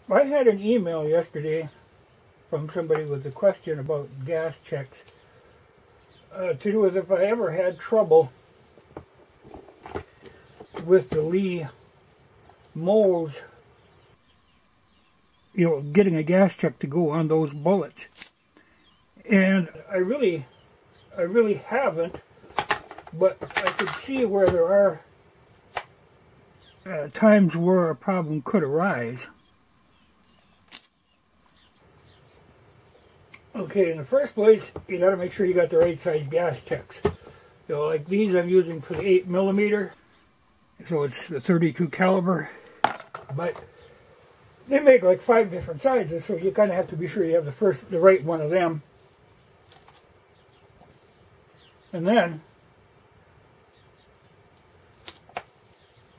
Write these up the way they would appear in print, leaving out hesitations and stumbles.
I had an email yesterday from somebody with a question about gas checks to do with if I ever had trouble with the Lee molds, getting a gas check to go on those bullets. And I really haven't, but I could see where there are times where a problem could arise. Okay, in the first place, you got to make sure you got the right size gas checks. Like these I'm using for the 8mm, so it's the 32 caliber, but they make like 5 different sizes, so you kind of have to be sure you have the right one of them. And then,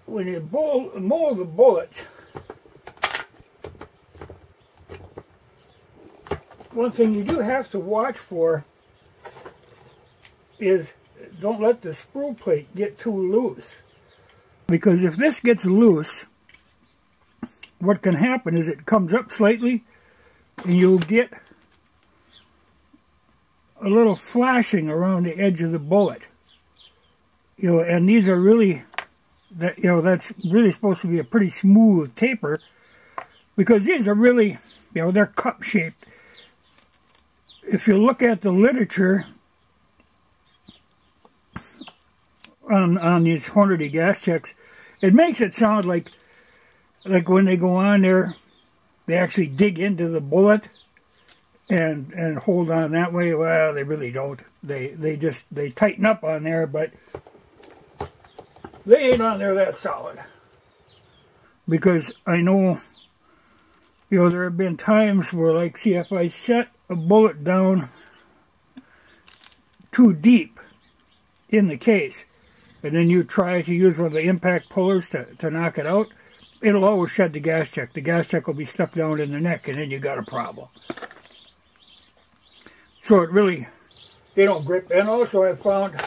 when you mold the bullets, one thing you do have to watch for is don't let the sprue plate get too loose. Because if this gets loose, what can happen is it comes up slightly and you'll get a little flashing around the edge of the bullet. And these are really, that's really supposed to be a pretty smooth taper, because these are really, they're cup shaped. If you look at the literature on these Hornady gas checks, it makes it sound like when they go on there, they actually dig into the bullet and hold on that way. Well, they really don't. They tighten up on there, but they ain't on there that solid. Because I know, there have been times where, like, see, if I set a bullet down too deep in the case, and then you try to use one of the impact pullers to knock it out, it'll always shed the gas check. The gas check will be stuck down in the neck, and then you got a problem. So it really, they don't grip. And also I found,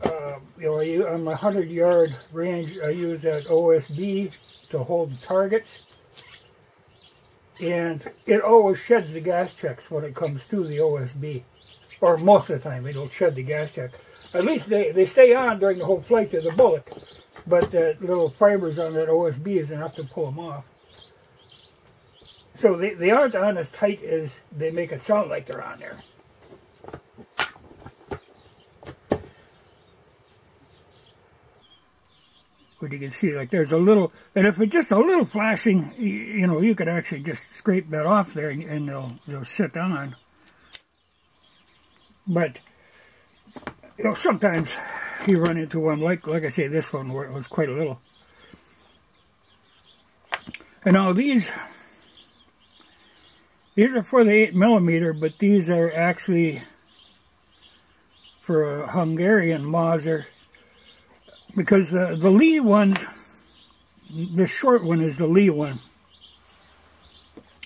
on my 100-yard range, I use that OSB to hold the targets. And it always sheds the gas checks when it comes to the OSB. Or most of the time it'll shed the gas check. At least they stay on during the whole flight of the bullet. But the little fibers on that OSB is enough to pull them off. So they aren't on as tight as they make it sound like they're on there. But you can see, like, there's a little, and if it's just a little flashing, you could actually just scrape that off there and they'll sit on. But, sometimes you run into one, like I say, this one where it was quite a little. And now these are for the 8mm, but these are actually for a Hungarian Mauser. Because the Lee ones, the short one is the Lee one.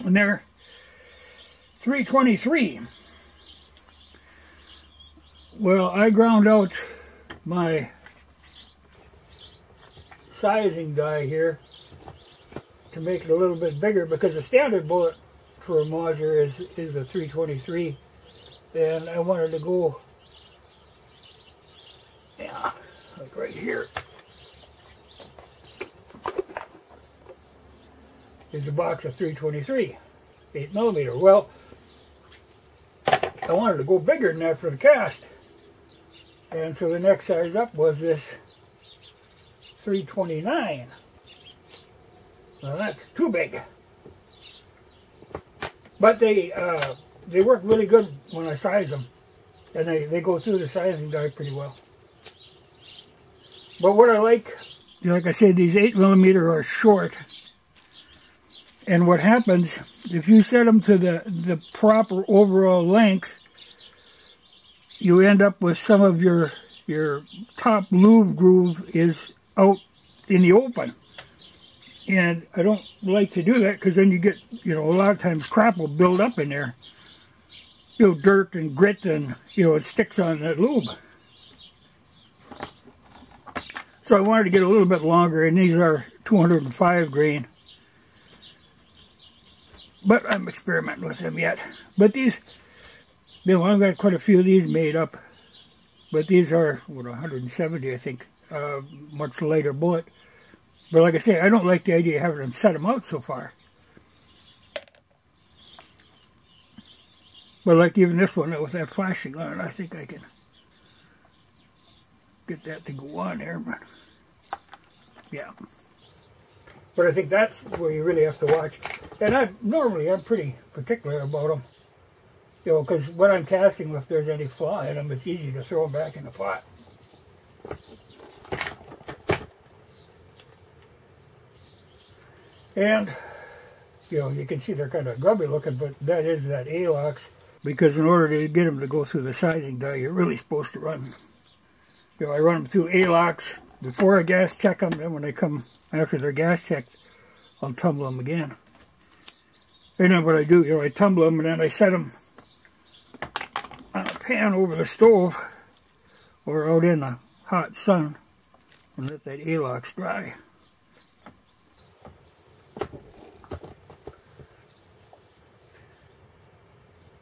And they're 323. Well, I ground out my sizing die here to make it a little bit bigger, because the standard bullet for a Mauser is a 323. And I wanted to go, like right here is a box of 323, 8mm. Well, I wanted to go bigger than that for the cast, and so the next size up was this 329. Well, that's too big, but they work really good when I size them, and they go through the sizing die pretty well. But what I like I said, these 8mm are short. And what happens, if you set them to the proper overall length, you end up with some of your top loop groove is out in the open. And I don't like to do that, because then you get, a lot of times crap will build up in there. Dirt and grit, and, it sticks on that lube. So I wanted to get a little bit longer, and these are 205 grain. but I'm experimenting with them yet. But these, you know, I've got quite a few of these made up, but these are, what, 170, I think, much lighter bullet. But like I say, I don't like the idea of having them set them out so far. But like even this one with that flashing on it, I think I can get that to go on there. But yeah. But I think that's where you really have to watch. And I'm pretty particular about them. You know, because when I'm casting, if there's any flaw in them, it's easy to throw them back in the pot. And, you know, you can see they're kind of grubby looking, but that is that ALOX. Because in order to get them to go through the sizing die, you're really supposed to run. You know, I run them through ALOX before I gas check them, and when they come after they're gas checked, I'll tumble them again. And then what I do, you know, I tumble them and then I set them on a pan over the stove or out in the hot sun and let that ALOX dry.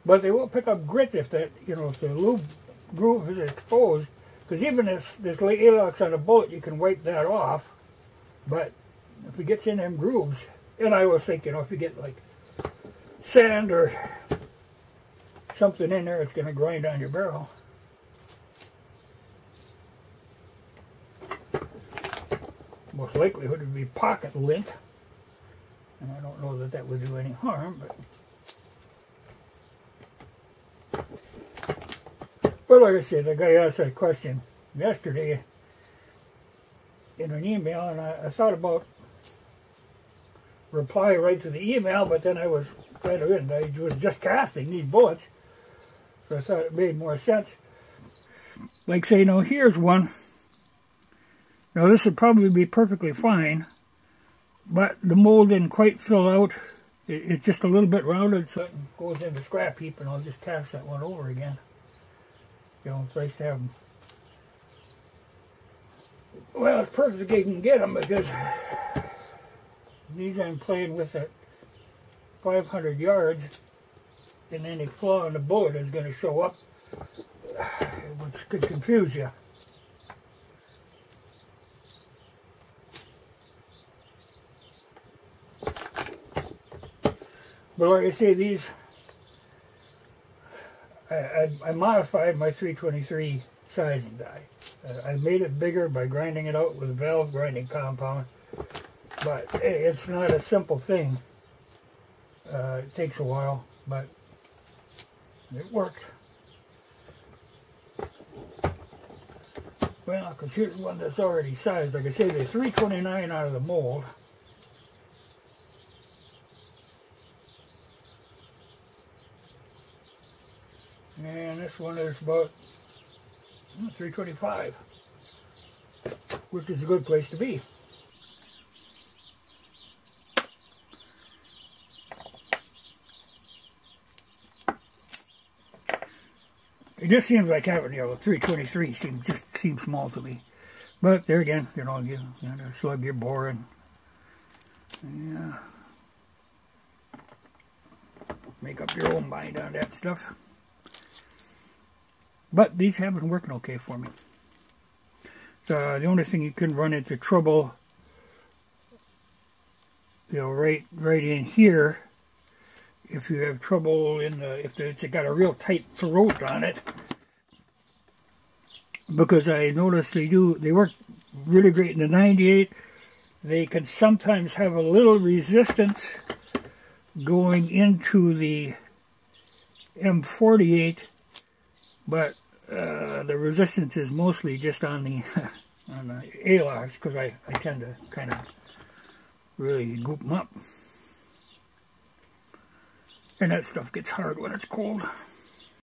But they will pick up grit if that, you know, if the lube groove is exposed. Because even this ALOX on a bullet, you can wipe that off. But if it gets in them grooves, and I always think, you know, if you get like sand or something in there, it's going to grind on your barrel. Most likelihood would be pocket lint. And I don't know that that would do any harm, but... Well, like I said, the guy asked that question yesterday in an email, and I thought about reply right to the email, but then I was kind of in. I was just casting these bullets, so I thought it made more sense. Like say, now here's one. Now this would probably be perfectly fine, but the mold didn't quite fill out. It's just a little bit rounded, so it goes in the scrap heap, and I'll just cast that one over again. You know, it's nice to have them. Well, it's perfect you can get them because these I'm playing with at 500 yards, and any flaw in the bullet is going to show up, which could confuse you. But like I say, these, I modified my 323 sizing die. I made it bigger by grinding it out with valve grinding compound, but it's not a simple thing. It takes a while, but it worked. Well, because here's one that's already sized. Like I say, they're 329 out of the mold. And this one is about 325, which is a good place to be. It just seems like having, you know, 323 seems small to me. But there again, you know, you slug your bore and yeah, make up your own mind on that stuff. But these have been working okay for me. The only thing you can run into trouble, you know, right in here, if you have trouble in the, if it's got a real tight throat on it, because I noticed they work really great in the 98. They can sometimes have a little resistance going into the M48. But the resistance is mostly just on the ALOX, because I tend to kind of really goop them up. And that stuff gets hard when it's cold.